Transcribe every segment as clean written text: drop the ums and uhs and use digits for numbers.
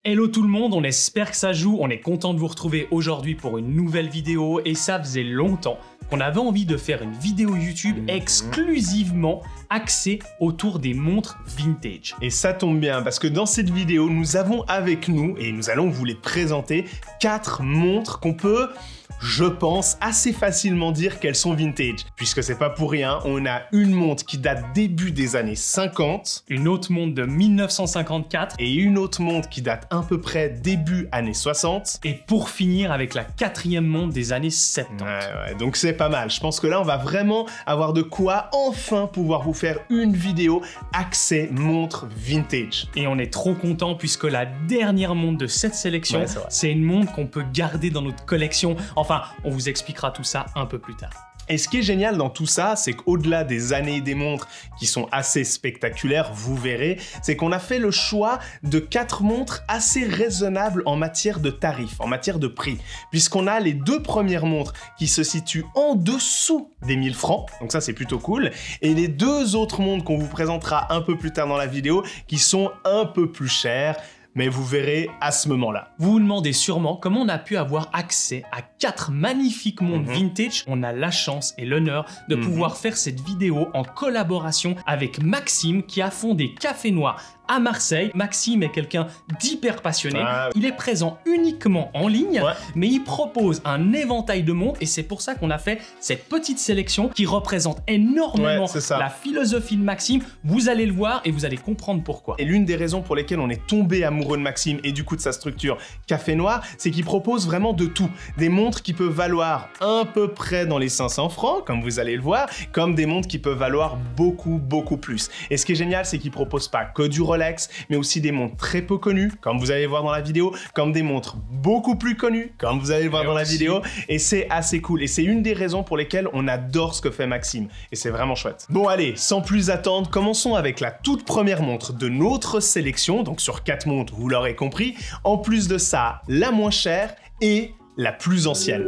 Hello tout le monde, on espère que ça joue, on est content de vous retrouver aujourd'hui pour une nouvelle vidéo et ça faisait longtemps qu'on avait envie de faire une vidéo YouTube exclusivement axée autour des montres vintage. Et ça tombe bien parce que dans cette vidéo, nous avons avec nous, et nous allons vous les présenter, 4 montres qu'on peut, je pense, assez facilement dire qu'elles sont vintage. Puisque c'est pas pour rien, on a une montre qui date début des années 50, une autre montre de 1954 et une autre montre qui date à peu près début années 60. Et pour finir avec la 4e montre des années 70. Ouais, donc c'est pas mal. Je pense que là, on va vraiment avoir de quoi enfin pouvoir vous faire une vidéo axée montre vintage. Et on est trop content puisque la dernière montre de cette sélection, c'est une montre qu'on peut garder dans notre collection. Enfin, on vous expliquera tout ça un peu plus tard. Et ce qui est génial dans tout ça, c'est qu'au-delà des années et des montres qui sont assez spectaculaires, vous verrez, c'est qu'on a fait le choix de 4 montres assez raisonnables en matière de tarifs, en matière de prix, puisqu'on a les 2 premières montres qui se situent en dessous des 1000 francs, donc ça c'est plutôt cool, et les 2 autres montres qu'on vous présentera un peu plus tard dans la vidéo qui sont un peu plus chères, mais vous verrez à ce moment-là. Vous vous demandez sûrement comment on a pu avoir accès à 4 magnifiques montres vintage. On a la chance et l'honneur de pouvoir faire cette vidéo en collaboration avec Maxime qui a fondé Café Noir à Marseille. Maxime est quelqu'un d'hyper passionné. Il est présent uniquement en ligne, mais il propose un éventail de montres et c'est pour ça qu'on a fait cette petite sélection qui représente énormément la philosophie de Maxime. Vous allez le voir et vous allez comprendre pourquoi. Et l'une des raisons pour lesquelles on est tombé amoureux de Maxime et du coup de sa structure Café Noir, c'est qu'il propose vraiment de tout. Des montres qui peuvent valoir à peu près dans les 500 francs, comme vous allez le voir, comme des montres qui peuvent valoir beaucoup plus. Et ce qui est génial, c'est qu'il propose pas que du Rolex, mais aussi des montres très peu connues, comme vous allez voir dans la vidéo, comme des montres beaucoup plus connues, comme vous allez voir dans la vidéo, et c'est assez cool. Et c'est une des raisons pour lesquelles on adore ce que fait Maxime, et c'est vraiment chouette. Bon allez, sans plus attendre, commençons avec la toute première montre de notre sélection, donc sur 4 montres, vous l'aurez compris. En plus de ça, la moins chère et la plus ancienne.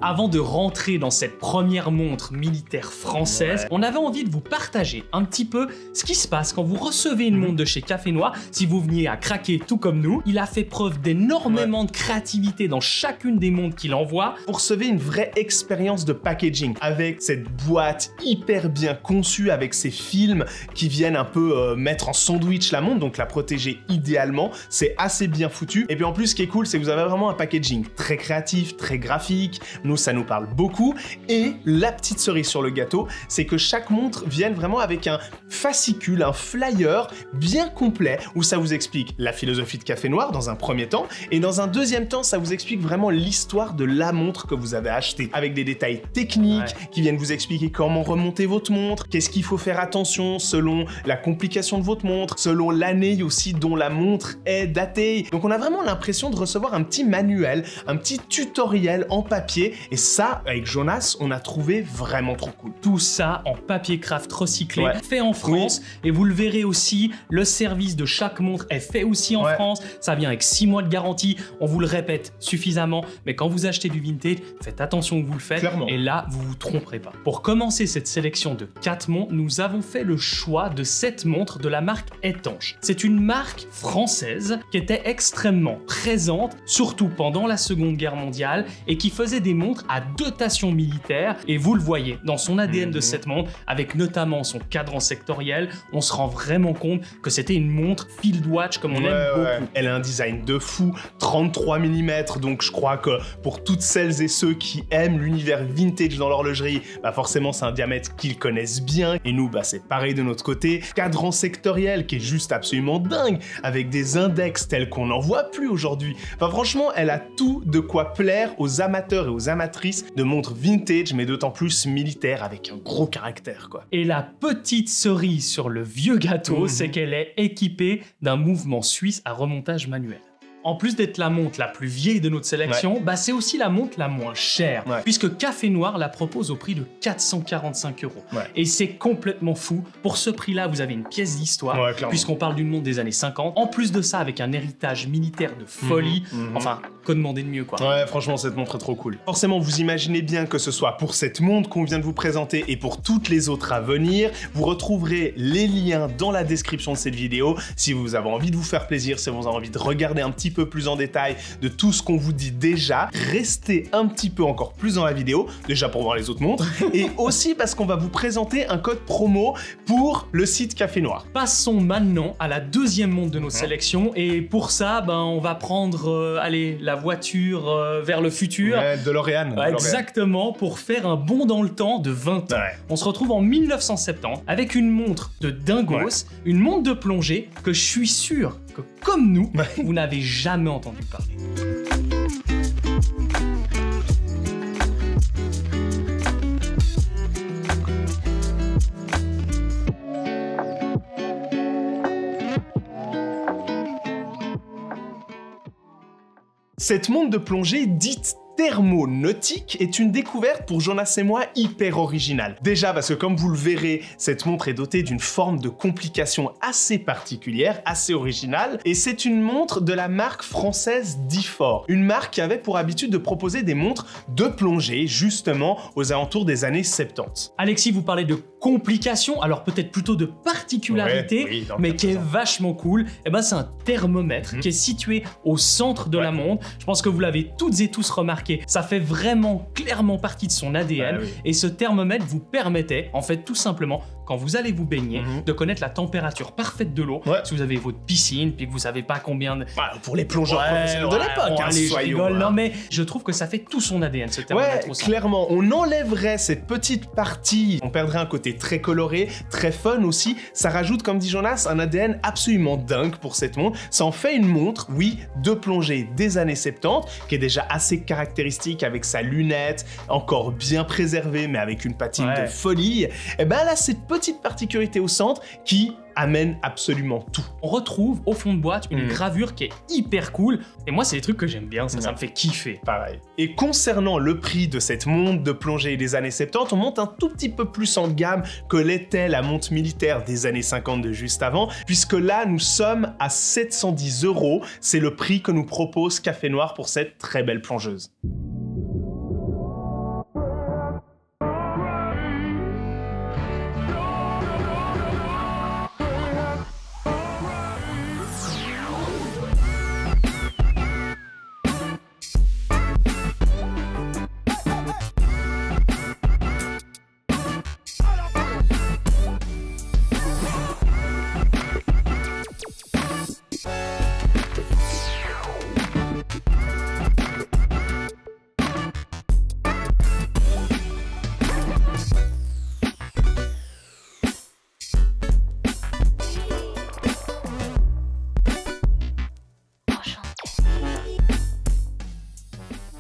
Avant de rentrer dans cette première montre militaire française, on avait envie de vous partager un petit peu ce qui se passe quand vous recevez une montre de chez Café Noir. Si vous veniez à craquer tout comme nous, il a fait preuve d'énormément de créativité dans chacune des montres qu'il envoie. Vous recevez une vraie expérience de packaging avec cette boîte hyper bien conçue, avec ces films qui viennent un peu mettre en sandwich la montre, donc la protéger idéalement. C'est assez bien foutu. Et puis en plus, ce qui est cool, c'est que vous avez vraiment un packaging très créatif, très graphique. Nous, ça nous parle beaucoup. Et la petite cerise sur le gâteau, c'est que chaque montre vient vraiment avec un fascicule, un flyer bien complet où ça vous explique la philosophie de Café Noir dans un premier temps et dans un deuxième temps, ça vous explique vraiment l'histoire de la montre que vous avez achetée avec des détails techniques qui viennent vous expliquer comment remonter votre montre, qu'est-ce qu'il faut faire attention selon la complication de votre montre, selon l'année aussi dont la montre est datée. Donc on a vraiment l'impression de recevoir un petit manuel, un petit tutoriel en papier. Et ça, avec Jonas, on a trouvé vraiment trop cool. Tout ça en papier craft recyclé, fait en France. Et vous le verrez aussi, le service de chaque montre est fait aussi en France. Ça vient avec 6 mois de garantie. On vous le répète suffisamment. Mais quand vous achetez du vintage, faites attention que vous le faites. Clairement. Et là, vous vous tromperez pas. Pour commencer cette sélection de 4 montres, nous avons fait le choix de cette montre de la marque Étanche. C'est une marque française qui était extrêmement présente, surtout pendant la Seconde Guerre mondiale, et qui faisait des montres à dotation militaire et vous le voyez dans son ADN de cette montre avec notamment son cadran sectoriel, on se rend vraiment compte que c'était une montre field watch comme on aime beaucoup. Elle a un design de fou, 33 mm, donc je crois que pour toutes celles et ceux qui aiment l'univers vintage dans l'horlogerie, bah forcément c'est un diamètre qu'ils connaissent bien et nous bah c'est pareil de notre côté. Cadran sectoriel qui est juste absolument dingue avec des index tels qu'on n'en voit plus aujourd'hui. Enfin franchement elle a tout de quoi plaire aux amateurs et aux amatrices de montres vintage, mais d'autant plus militaires avec un gros caractère, quoi. Et la petite cerise sur le vieux gâteau, c'est qu'elle est équipée d'un mouvement suisse à remontage manuel. En plus d'être la montre la plus vieille de notre sélection, bah c'est aussi la montre la moins chère, puisque Café Noir la propose au prix de 445 €. Et c'est complètement fou. Pour ce prix-là, vous avez une pièce d'histoire, puisqu'on parle d'une montre des années 50. En plus de ça, avec un héritage militaire de folie. Enfin, quoi demander de mieux, quoi. Ouais, franchement, cette montre est trop cool. Forcément, vous imaginez bien que ce soit pour cette montre qu'on vient de vous présenter et pour toutes les autres à venir, vous retrouverez les liens dans la description de cette vidéo. Si vous avez envie de vous faire plaisir, si vous avez envie de regarder un petit peu plus en détail de tout ce qu'on vous dit déjà, restez un petit peu encore plus dans la vidéo, déjà pour voir les autres montres, et aussi parce qu'on va vous présenter un code promo pour le site Café Noir. Passons maintenant à la deuxième montre de nos sélections, et pour ça, ben, on va prendre allez, la voiture vers le futur. DeLorean. Exactement, pour faire un bond dans le temps de 20 ans. On se retrouve en 1970 avec une montre de dingos, une montre de plongée que je suis sûr que, comme nous, vous n'avez jamais entendu parler. Cette montre de plongée dite thermonautique est une découverte pour Jonas et moi hyper originale. Déjà parce que comme vous le verrez, cette montre est dotée d'une forme de complication assez particulière, assez originale, et c'est une montre de la marque française Difor, une marque qui avait pour habitude de proposer des montres de plongée justement aux alentours des années 70. Alexis, vous parlez de complication, alors peut-être plutôt de particularité, mais qui est vachement cool. Et ben c'est un thermomètre qui est situé au centre de la montre. Je pense que vous l'avez toutes et tous remarqué. Ça fait vraiment clairement partie de son ADN et ce thermomètre vous permettait, en fait, tout simplement, quand vous allez vous baigner, de connaître la température parfaite de l'eau. Si vous avez votre piscine, puis que vous savez pas combien de... pour les plongeurs professionnels de l'époque, non mais je trouve que ça fait tout son ADN, ce thermomètre. Clairement, on enlèverait cette petite partie, on perdrait un côté très coloré, très fun aussi. Ça rajoute, comme dit Jonas, un ADN absolument dingue pour cette montre. Ça en fait une montre, oui, de plongée des années 70, qui est déjà assez caractéristique avec sa lunette, encore bien préservée, mais avec une patine de folie. Et ben là, cette petite particularité au centre qui amène absolument tout. On retrouve au fond de boîte une gravure qui est hyper cool, et moi c'est des trucs que j'aime bien, ça me fait kiffer. Pareil. Et concernant le prix de cette montre de plongée des années 70, on monte un tout petit peu plus en gamme que l'était la montre militaire des années 50 de juste avant, puisque là nous sommes à 710 €, c'est le prix que nous propose Café Noir pour cette très belle plongeuse.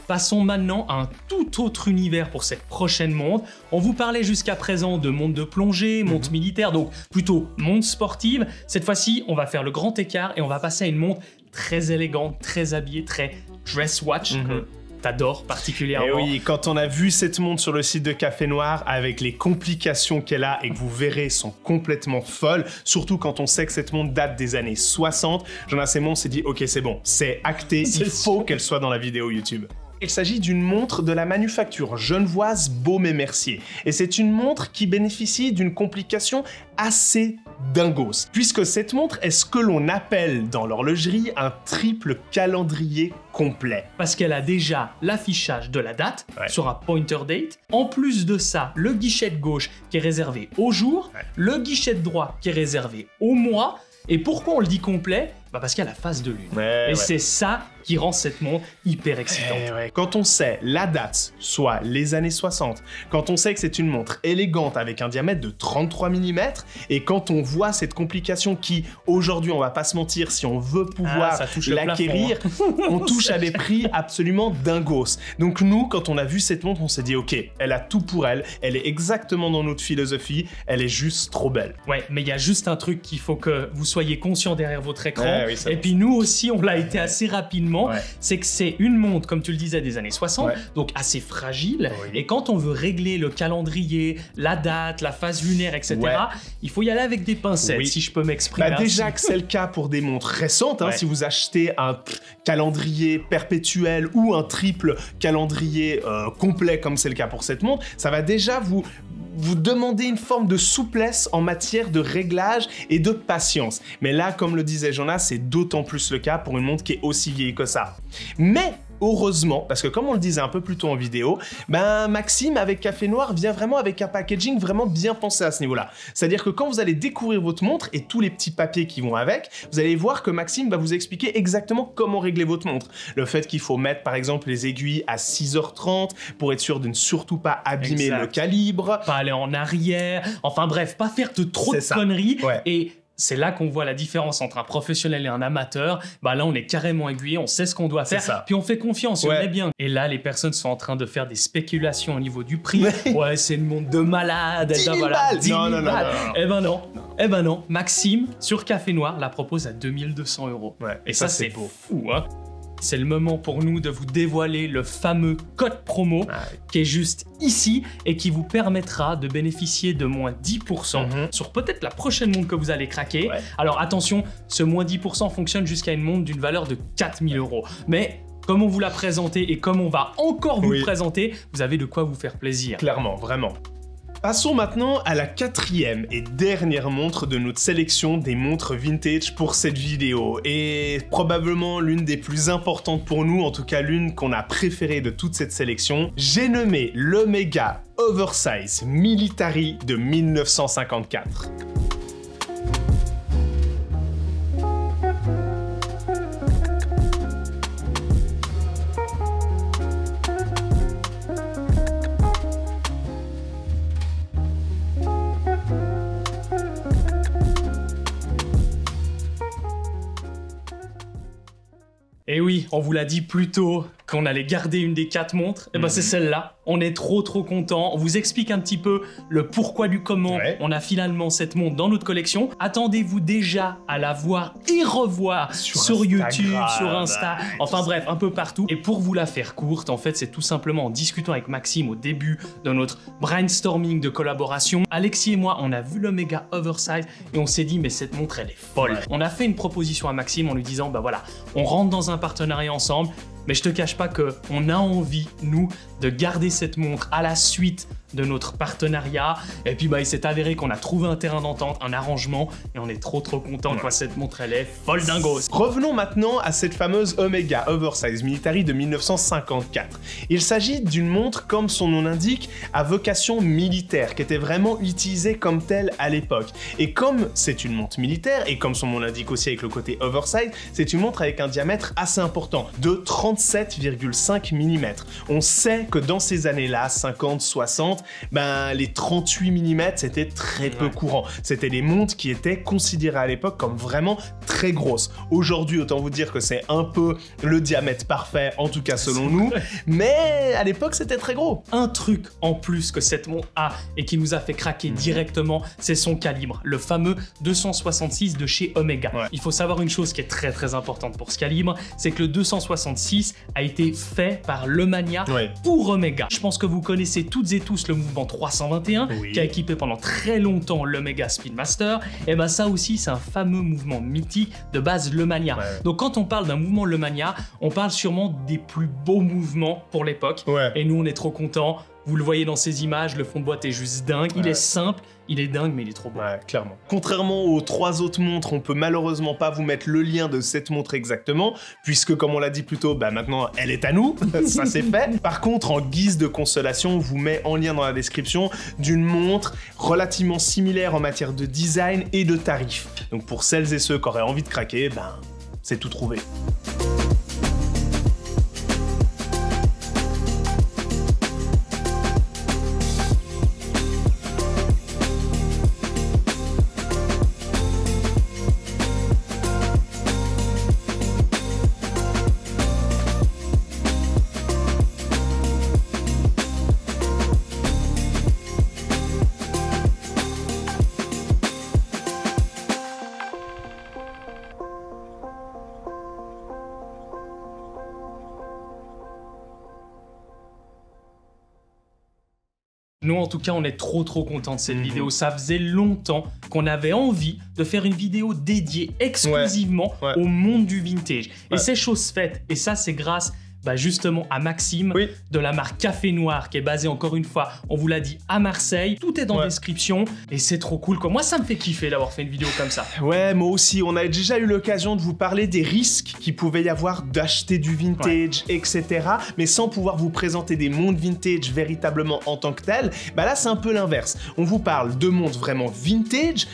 Passons maintenant à un tout autre univers pour cette prochaine montre. On vous parlait jusqu'à présent de montre de plongée, montre militaire, donc plutôt montre sportive. Cette fois-ci, on va faire le grand écart et on va passer à une montre très élégante, très habillée, très dress watch, que t'adores particulièrement. Et oui, quand on a vu cette montre sur le site de Café Noir, avec les complications qu'elle a et que vous verrez sont complètement folles, surtout quand on sait que cette montre date des années 60, Jonas et moi on s'est dit ok c'est bon, c'est acté, il faut qu'elle soit dans la vidéo YouTube. Il s'agit d'une montre de la manufacture genevoise Baume et Mercier. Et c'est une montre qui bénéficie d'une complication assez dingos, puisque cette montre est ce que l'on appelle dans l'horlogerie un triple calendrier complet. Parce qu'elle a déjà l'affichage de la date sur un pointer date. En plus de ça, le guichet de gauche qui est réservé au jour, le guichet de droite qui est réservé au mois. Et pourquoi on le dit complet ? Bah parce qu'il y a la phase de lune. Et c'est ça qui rend cette montre hyper excitante. Ouais. Quand on sait la date, soit les années 60, quand on sait que c'est une montre élégante avec un diamètre de 33 mm, et quand on voit cette complication qui, aujourd'hui, on va pas se mentir, si on veut pouvoir l'acquérir, on touche à des prix absolument dingos. Donc nous, quand on a vu cette montre, on s'est dit, ok, elle a tout pour elle, elle est exactement dans notre philosophie, elle est juste trop belle. Ouais, mais il y a juste un truc qu'il faut que vous soyez conscient derrière votre écran, et puis nous aussi, on l'a été assez rapidement, c'est que c'est une montre, comme tu le disais, des années 60, donc assez fragile, et quand on veut régler le calendrier, la date, la phase lunaire, etc., il faut y aller avec des pincettes, si je peux m'exprimer. Déjà que c'est le cas pour des montres récentes, si vous achetez un calendrier perpétuel ou un triple calendrier complet, comme c'est le cas pour cette montre, ça va déjà vous demander une forme de souplesse en matière de réglage et de patience. Mais là, comme le disait Jonas, c'est d'autant plus le cas pour une montre qui est aussi vieille que ça. Mais heureusement, parce que comme on le disait un peu plus tôt en vidéo, Maxime avec Café Noir vient vraiment avec un packaging vraiment bien pensé à ce niveau-là. C'est-à-dire que quand vous allez découvrir votre montre et tous les petits papiers qui vont avec, vous allez voir que Maxime va vous expliquer exactement comment régler votre montre. Le fait qu'il faut mettre par exemple les aiguilles à 6h30 pour être sûr de ne surtout pas abîmer le calibre. Pas aller en arrière, enfin bref, pas faire de trop de conneries. Et c'est là qu'on voit la différence entre un professionnel et un amateur. Là, on est carrément aiguillé, on sait ce qu'on doit faire, puis on fait confiance, on est bien. Et là, les personnes sont en train de faire des spéculations au niveau du prix. C'est une montre de malade. 10 000 balles. 10 000 balles. Eh ben non. Maxime, sur Café Noir, la propose à 2200 €. Et ça, c'est fou, hein. C'est le moment pour nous de vous dévoiler le fameux code promo qui est juste ici et qui vous permettra de bénéficier de moins 10% sur peut-être la prochaine montre que vous allez craquer. Alors attention, ce moins 10% fonctionne jusqu'à une montre d'une valeur de 4000 €. Mais comme on vous l'a présenté et comme on va encore vous le présenter, vous avez de quoi vous faire plaisir. Clairement, vraiment. Passons maintenant à la quatrième et dernière montre de notre sélection des montres vintage pour cette vidéo, et probablement l'une des plus importantes pour nous, en tout cas l'une qu'on a préférée de toute cette sélection. J'ai nommé l'Omega Oversize Military de 1954. Et oui, on vous l'a dit plus tôt qu'on allait garder une des 4 montres. Et c'est celle-là. On est trop content. On vous explique un petit peu le pourquoi du comment on a finalement cette montre dans notre collection. Attendez-vous déjà à la voir et revoir sur YouTube, sur Insta, enfin bref, un peu partout. Et pour vous la faire courte, en fait, c'est tout simplement en discutant avec Maxime au début de notre brainstorming de collaboration. Alexis et moi, on a vu l'Omega Oversize et on s'est dit, mais cette montre, elle est folle. On a fait une proposition à Maxime en lui disant, voilà, on rentre dans un partenariat ensemble. Mais je te cache pas qu'on a envie, nous, de garder cette montre à la suite de notre partenariat. Et puis il s'est avéré qu'on a trouvé un terrain d'entente, un arrangement, et on est trop content. Cette montre, elle est folle dingos. Revenons maintenant à cette fameuse Omega Oversize Military de 1954. Il s'agit d'une montre, comme son nom l'indique, à vocation militaire, qui était vraiment utilisée comme telle à l'époque. Et comme c'est une montre militaire, et comme son nom l'indique aussi avec le côté oversize, c'est une montre avec un diamètre assez important, de 37,5 mm. On sait que dans ces années-là, 50, 60, les 38 mm, c'était très peu courant. C'était des montres qui étaient considérées à l'époque comme vraiment très grosses. Aujourd'hui, autant vous dire que c'est un peu le diamètre parfait, en tout cas selon nous, mais à l'époque, c'était très gros. Un truc en plus que cette montre a et qui nous a fait craquer directement, c'est son calibre, le fameux 266 de chez Omega. Il faut savoir une chose qui est très importante pour ce calibre, c'est que le 266 a été fait par Lemania pour Omega. Je pense que vous connaissez toutes et tous le mouvement 321 qui a équipé pendant très longtemps l'Omega Speedmaster. Et ça aussi, c'est un fameux mouvement mythique de base Lemania. Donc quand on parle d'un mouvement Lemania, on parle sûrement des plus beaux mouvements pour l'époque. Et nous, on est trop contents. Vous le voyez dans ces images, le fond de boîte est juste dingue. Il est simple, il est dingue, mais il est trop beau. Clairement. Contrairement aux 3 autres montres, on peut malheureusement pas vous mettre le lien de cette montre exactement, puisque comme on l'a dit plus tôt, maintenant elle est à nous, ça c'est fait. Par contre, en guise de consolation, on vous met en lien dans la description d'une montre relativement similaire en matière de design et de tarifs. Donc pour celles et ceux qui auraient envie de craquer, c'est tout trouvé. Nous, en tout cas, on est trop contents de cette vidéo. Ça faisait longtemps qu'on avait envie de faire une vidéo dédiée exclusivement au monde du vintage. Et c'est chose faite. Et ça, c'est grâce justement à Maxime de la marque Café Noir qui est basée encore une fois, on vous l'a dit, à Marseille. Tout est dans la description et c'est trop cool quoi. Moi ça me fait kiffer d'avoir fait une vidéo comme ça. Ouais, moi aussi, on a déjà eu l'occasion de vous parler des risques qu'il pouvait y avoir d'acheter du vintage, etc. Mais sans pouvoir vous présenter des montres vintage véritablement en tant que tels. Là c'est un peu l'inverse. On vous parle de montres vraiment vintage.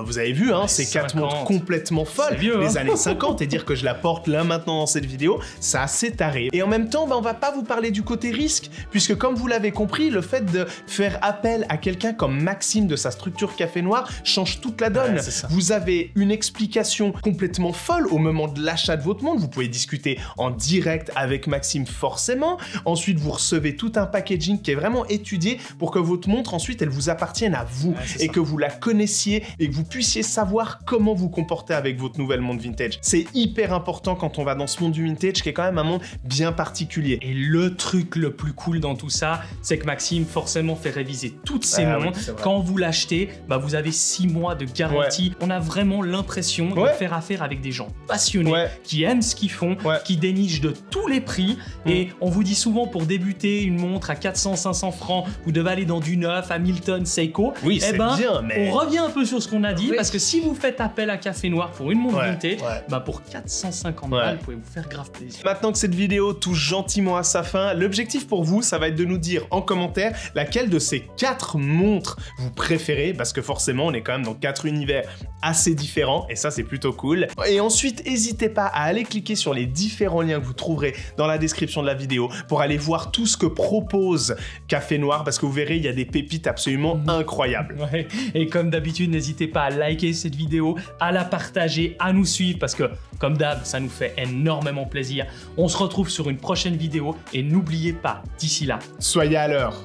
Vous avez vu, ces 4 montres complètement folles, les années 50, et dire que je la porte là maintenant dans cette vidéo, c'est assez taré. Et en même temps, on va pas vous parler du côté risque, puisque comme vous l'avez compris, le fait de faire appel à quelqu'un comme Maxime de sa structure Café Noir change toute la donne. Vous avez une explication complètement folle au moment de l'achat de votre montre. Vous pouvez discuter en direct avec Maxime forcément. Ensuite, vous recevez tout un packaging qui est vraiment étudié pour que votre montre, ensuite, elle vous appartienne à vous et que vous la connaissiez et que vous puissiez savoir comment vous comporter avec votre nouvelle montre vintage. C'est hyper important quand on va dans ce monde du vintage qui est quand même un monde bien particulier. Et le truc le plus cool dans tout ça, c'est que Maxime forcément fait réviser toutes ses montres. Quand vous l'achetez, vous avez 6 mois de garantie. On a vraiment l'impression de faire affaire avec des gens passionnés, qui aiment ce qu'ils font, qui dénichent de tous les prix. Et on vous dit souvent pour débuter une montre à 400-500 francs, vous devez aller dans du neuf, Hamilton, Seiko. Oui, c'est bien, mais... On revient un peu sur ce qu'on a dit, parce que si vous faites appel à Café Noir pour une montre vintage, pour 450 balles, vous pouvez vous faire grave plaisir. Maintenant que cette vidéo touche gentiment à sa fin, l'objectif pour vous, ça va être de nous dire en commentaire laquelle de ces 4 montres vous préférez, parce que forcément, on est quand même dans 4 univers assez différents, et ça, c'est plutôt cool. Et ensuite, n'hésitez pas à aller cliquer sur les différents liens que vous trouverez dans la description de la vidéo pour aller voir tout ce que propose Café Noir, parce que vous verrez, il y a des pépites absolument incroyables. Et comme d'habitude, n'hésitez pas à liker cette vidéo, à la partager, à nous suivre, parce que, comme d'hab, ça nous fait énormément plaisir. On se retrouve sur une prochaine vidéo, et n'oubliez pas, d'ici là, soyez à l'heure.